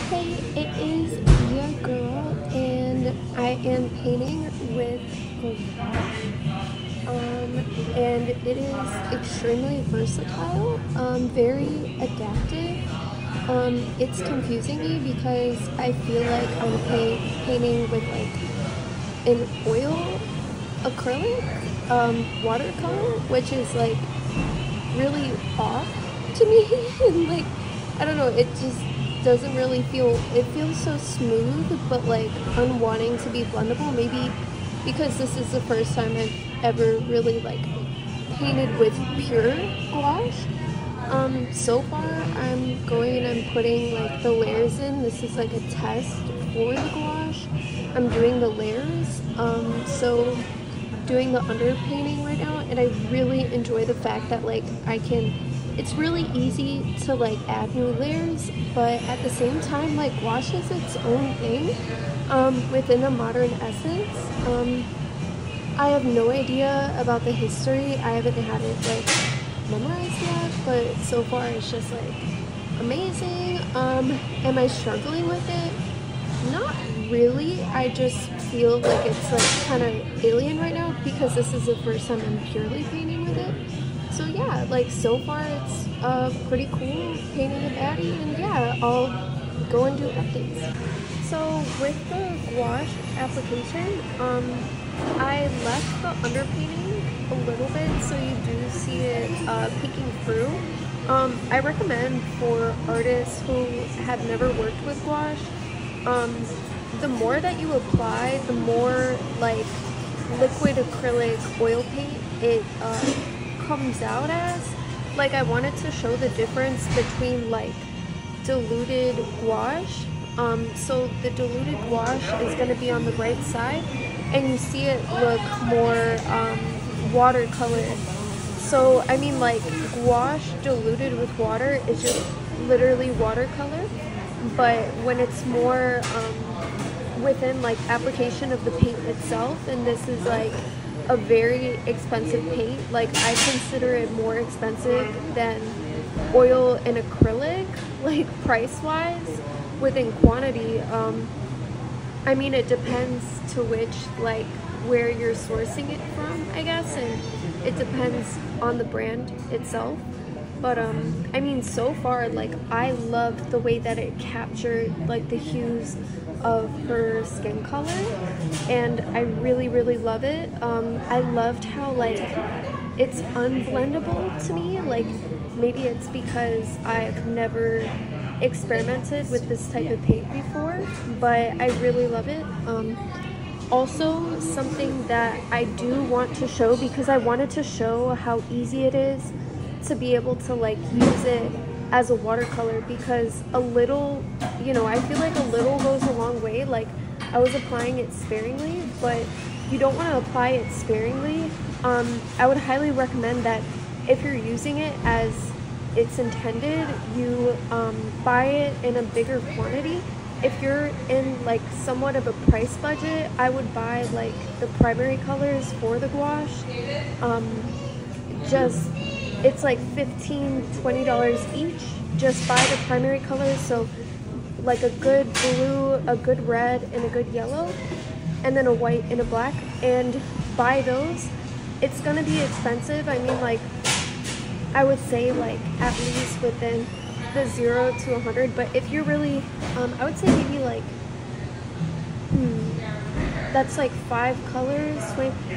Hey, it is your girl, and I am painting with Gouache. And it is extremely versatile, very adaptive. It's confusing me because I feel like I'm painting with like an oil acrylic watercolor, which is like really off to me. And like, I don't know, it just doesn't really feel, it feels so smooth but like unwanting to be blendable, maybe because this is the first time I've ever really like painted with pure gouache. So far I'm going and I'm putting like the layers in. This is like a test for the gouache. I'm doing the layers, so doing the underpainting right now, and I really enjoy the fact that like it's really easy to like add new layers, but at the same time like gouache is its own thing within a modern essence. I have no idea about the history. I haven't had it like memorized yet, but so far it's just like amazing. Am I struggling with it? Not really. I just feel like it's like kind of alien right now because this is the first time I'm purely painting with it. So yeah, like so far it's pretty cool painting a baddie, and yeah, I'll go and do updates. So with the gouache application, I left the underpainting a little bit so you do see it peeking through. I recommend for artists who have never worked with gouache, the more that you apply, the more like liquid acrylic oil paint it comes out as. Like I wanted to show the difference between like diluted gouache. So the diluted gouache is going to be on the right side, and you see it look more watercolor. So I mean like gouache diluted with water is just literally watercolor, but when it's more within like application of the paint itself, and this is like a very expensive paint, like I consider it more expensive than oil and acrylic, like price wise within quantity. I mean it depends to which like where you're sourcing it from, I guess, and it depends on the brand itself. But I mean so far like I love the way that it captured like the hues of her skin color, and I really love it. I loved how like it's unblendable to me. Like maybe it's because I've never experimented with this type of paint before, but I really love it. Also something that I do want to show, because I wanted to show how easy it is to be able to like use it as a watercolor, because a little, you know, I feel like a little goes a long way. Like I was applying it sparingly, but you don't want to apply it sparingly. I would highly recommend that if you're using it as it's intended, you buy it in a bigger quantity. If you're in like somewhat of a price budget, I would buy like the primary colors for the gouache. It's like $15–20 each. Just buy the primary colors, so like a good blue, a good red, and a good yellow, and then a white and a black, and buy those. It's gonna be expensive. I mean like I would say like at least within the 0 to 100, but if you're really I would say maybe like that's like 5 colors.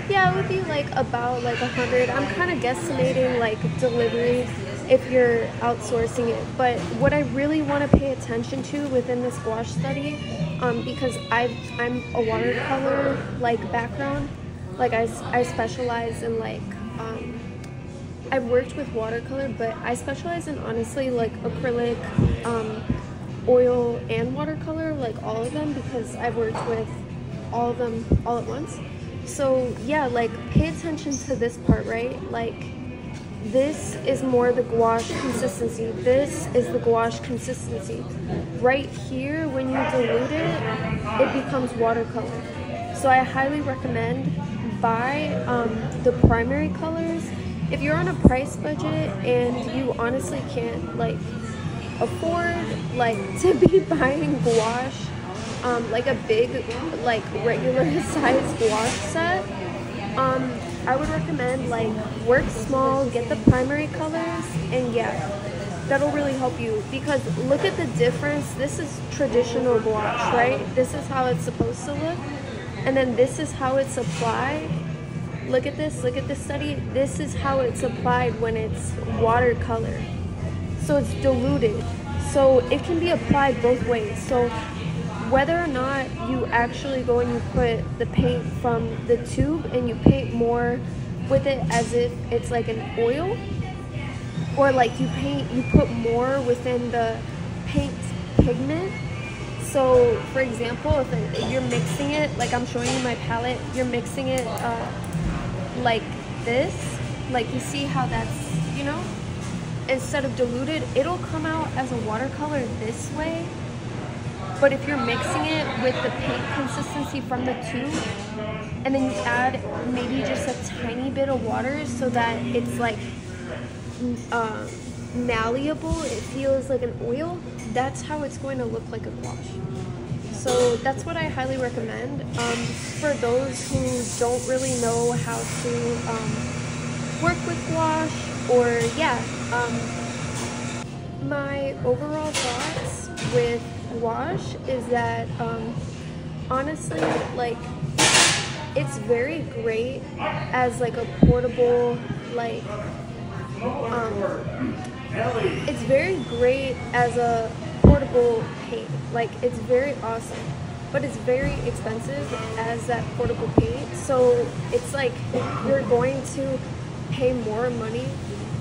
Yeah, it would be like about like 100. I'm kind of guesstimating like delivery if you're outsourcing it. But what I really want to pay attention to within this gouache study, because I'm a watercolor like background, like I specialize in like I've worked with watercolor, but I specialize in honestly like acrylic, oil, and watercolor, like all of them, because I've worked with all of them all at once. So yeah, like pay attention to this part, right? Like this is more the gouache consistency. This is the gouache consistency. Right here, when you dilute it, it becomes watercolor. So I highly recommend buy the primary colors. If you're on a price budget and you honestly can't like afford like to be buying gouache, like a big, like regular size gouache set, I would recommend like work small, get the primary colors, and yeah, that'll really help you, because look at the difference. This is traditional gouache, right? This is how it's supposed to look, and then this is how it's applied. Look at this study. This is how it's applied when it's watercolor. So it's diluted. So it can be applied both ways. So whether or not you actually go and you put the paint from the tube and you paint more with it as if it's like an oil, or like you put more within the paint pigment. So for example, if you're mixing it, like I'm showing you my palette, you're mixing it like this, like you see how that's, you know, instead of diluted, it'll come out as a watercolor this way. But if you're mixing it with the paint consistency from the tube, and then you add maybe just a tiny bit of water so that it's like malleable, it feels like an oil, that's how it's going to look like a gouache. So that's what I highly recommend. For those who don't really know how to work with gouache, or my overall thoughts with gouache is that honestly, like, it's very great as like a portable, like it's very great as a portable paint. Like, it's very awesome, but it's very expensive as that portable paint. So it's like you're going to pay more money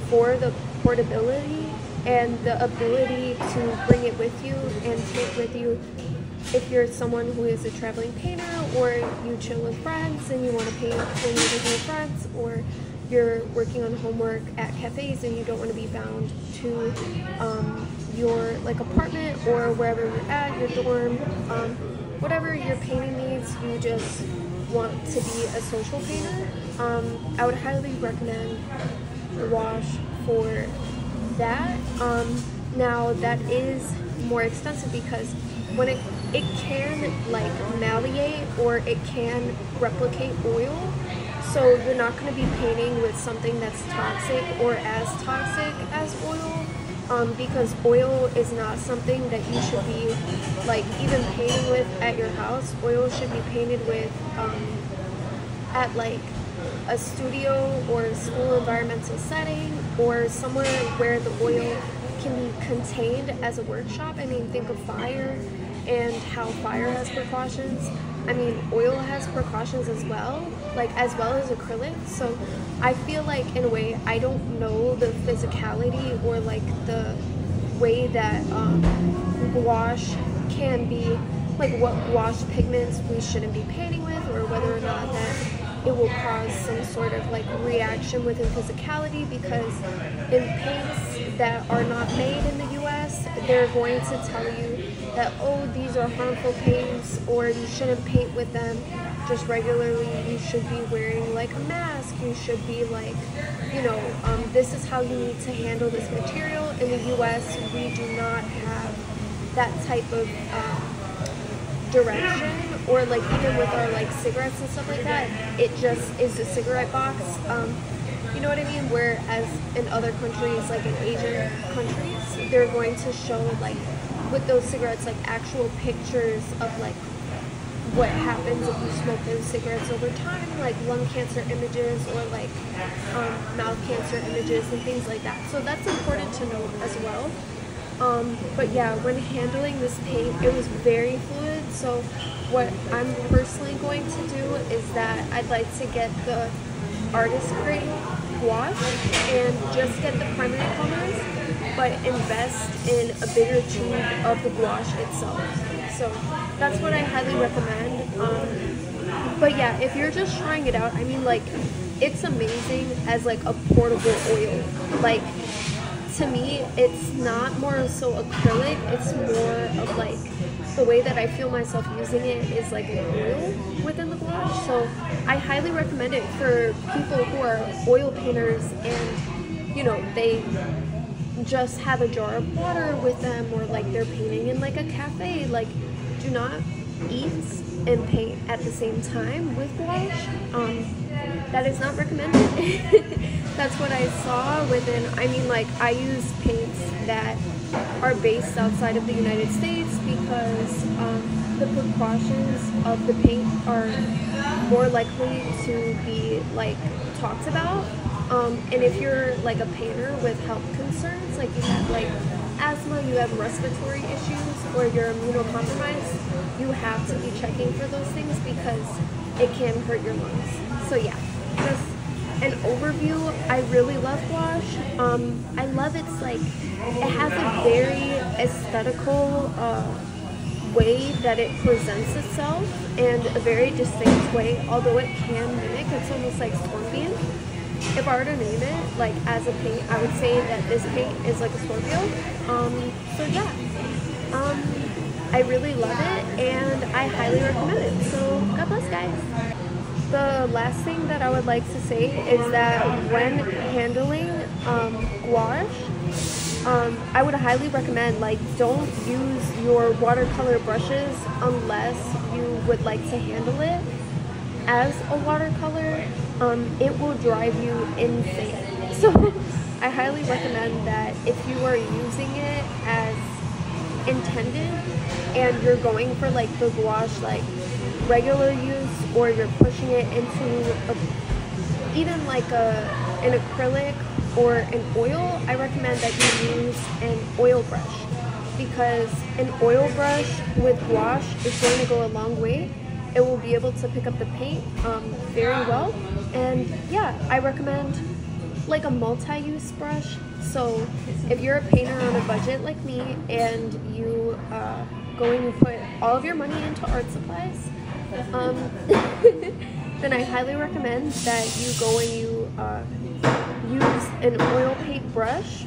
for the portability and the ability to bring it with you and take with you if you're someone who is a traveling painter, or you chill with friends and you want to paint when you're with your friends, or you're working on homework at cafes and you don't want to be bound to your like apartment or wherever you're at, your dorm, whatever your painting needs, you just want to be a social painter. I would highly recommend gouache for that. Now that is more expensive because when it can like malleate, or it can replicate oil. So you're not going to be painting with something that's toxic or as toxic as oil, because oil is not something that you should be like even painting with at your house. Oil should be painted with at like a studio or a school environmental setting, or somewhere where the oil can be contained as a workshop. I mean, think of fire and how fire has precautions. I mean, oil has precautions as well as acrylic. So I feel like, in a way, I don't know the physicality or like the way that gouache can be, like what gouache pigments we shouldn't be painting with, or whether or not that it will cause some sort of like reaction within physicality, because in paints that are not made in the US, they're going to tell you that, oh, these are harmful paints, or you shouldn't paint with them just regularly. You should be wearing like a mask. You should be like, you know, this is how you need to handle this material. In the US, we do not have that type of direction, or like even with our like cigarettes and stuff like that, it just is a cigarette box. You know what I mean? Whereas in other countries, like in Asian countries, they're going to show like with those cigarettes like actual pictures of like what happens if you smoke those cigarettes over time, like lung cancer images, or like mouth cancer images and things like that. So that's important to note as well. But yeah, when handling this paint, it was very fluid. So what I'm personally going to do is that I'd like to get the artist grade gouache and just get the primary colors, but invest in a bigger tube of the gouache itself. So that's what I highly recommend. But yeah, if you're just trying it out, I mean, like, it's amazing as like a portable oil. Like, to me, it's not more so acrylic, it's more of like the way that I feel myself using it is like an oil within the gouache. So I highly recommend it for people who are oil painters and, you know, they just have a jar of water with them, or like they're painting in like a cafe. Like, do not eat and paint at the same time with gouache. That is not recommended. That's what I saw within, I mean, like, I use paints that are based outside of the United States because the precautions of the paint are more likely to be like talked about. And if you're like a painter with health concerns, like you have like asthma, you have respiratory issues, or you're immunocompromised, you have to be checking for those things because it can hurt your lungs. So yeah, just an overview. I really love gouache. I love it's like, it has a very aesthetical way that it presents itself, and a very distinct way, although it can mimic, it's almost like scorpion. If I were to name it, like as a paint, I would say that this paint is like a Scorpio. So yeah, I really love it, and I highly recommend it. So God bless, guys. The last thing that I would like to say is that when handling gouache, I would highly recommend, like, don't use your watercolor brushes unless you would like to handle it as a watercolor. It will drive you insane. So I highly recommend that if you are using it as intended and you're going for like the gouache like regular use, or you're pushing it into even like an acrylic or an oil, I recommend that you use an oil brush, because an oil brush with gouache is going to go a long way. It will be able to pick up the paint very well. And yeah, I recommend like a multi-use brush. So if you're a painter on a budget like me and you going to put all of your money into art supplies, then I highly recommend that you go and you use an oil paint brush,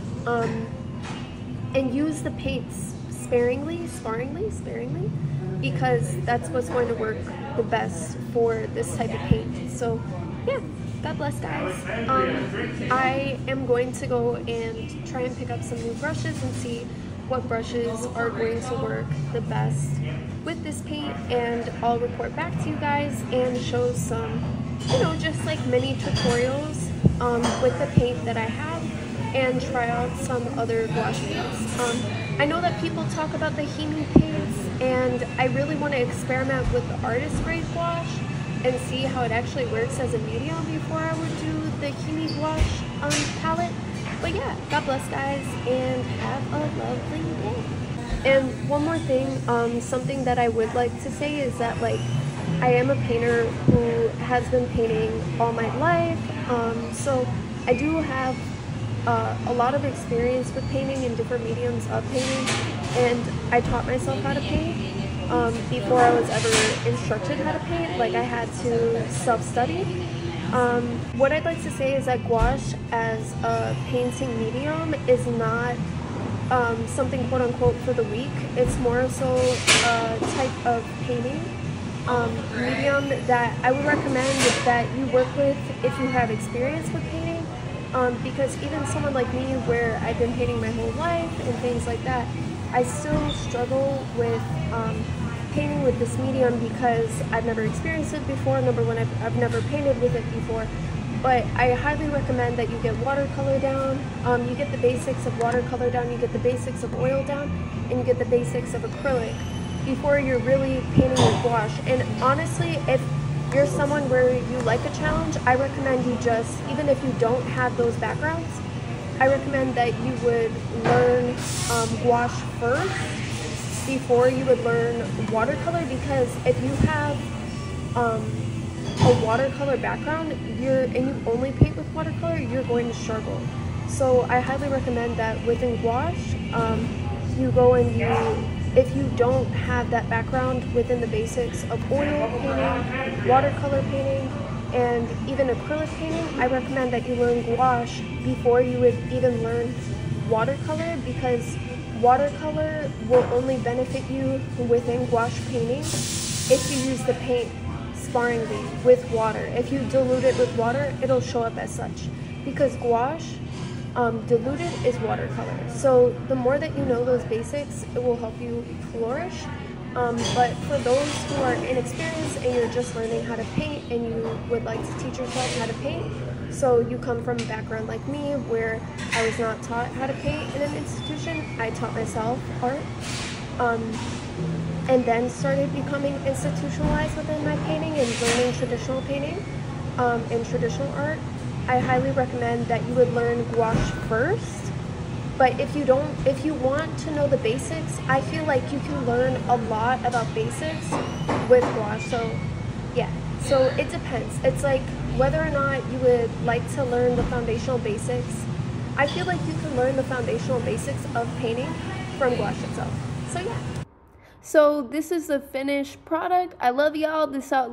and use the paints sparingly, because that's what's going to work the best for this type of paint. So yeah, God bless, guys. I am going to go and try and pick up some new brushes and see what brushes are going to work the best with this paint, and I'll report back to you guys and show some, you know, just like mini tutorials with the paint that I have, and try out some other gouache paints. I know that people talk about the Himi paints, and I really want to experiment with the artist grade gouache and see how it actually works as a medium before I would do the Himi gouache palette. But yeah, God bless, guys, and have a lovely day. And one more thing, something that I would like to say is that, like, I am a painter who has been painting all my life, so I do have a lot of experience with painting and different mediums of painting, and I taught myself how to paint before I was ever instructed how to paint. Like, I had to self-study. What I'd like to say is that gouache as a painting medium is not something quote-unquote for the weak. It's more so a type of painting medium that I would recommend that you work with if you have experience with painting, because even someone like me, where I've been painting my whole life and things like that, I still struggle with painting with this medium because I've never experienced it before. Number one, I've never painted with it before. But I highly recommend that you get watercolor down, you get the basics of watercolor down, you get the basics of oil down, and you get the basics of acrylic before you're really painting with gouache. And honestly, if you're someone where you like a challenge, I recommend you just, even if you don't have those backgrounds, I recommend that you would learn gouache first before you would learn watercolor, because if you have a watercolor background and you only paint with watercolor, you're going to struggle. So I highly recommend that within gouache, you go and if you don't have that background within the basics of oil painting, watercolor painting, and even acrylic painting, I recommend that you learn gouache before you would even learn watercolor, because watercolor will only benefit you within gouache painting if you use the paint sparingly with water. If you dilute it with water, it'll show up as such, because gouache Diluted is watercolors. So the more that you know those basics, it will help you flourish. But for those who are inexperienced and you're just learning how to paint and you would like to teach yourself how to paint, so you come from a background like me where I was not taught how to paint in an institution, I taught myself art, and then started becoming institutionalized within my painting and learning traditional painting and traditional art. I highly recommend that you would learn gouache first. But if you want to know the basics, I feel like you can learn a lot about basics with gouache. So yeah, so it depends. It's like whether or not you would like to learn the foundational basics. I feel like you can learn the foundational basics of painting from gouache itself. So yeah. So this is the finished product. I love y'all. This out.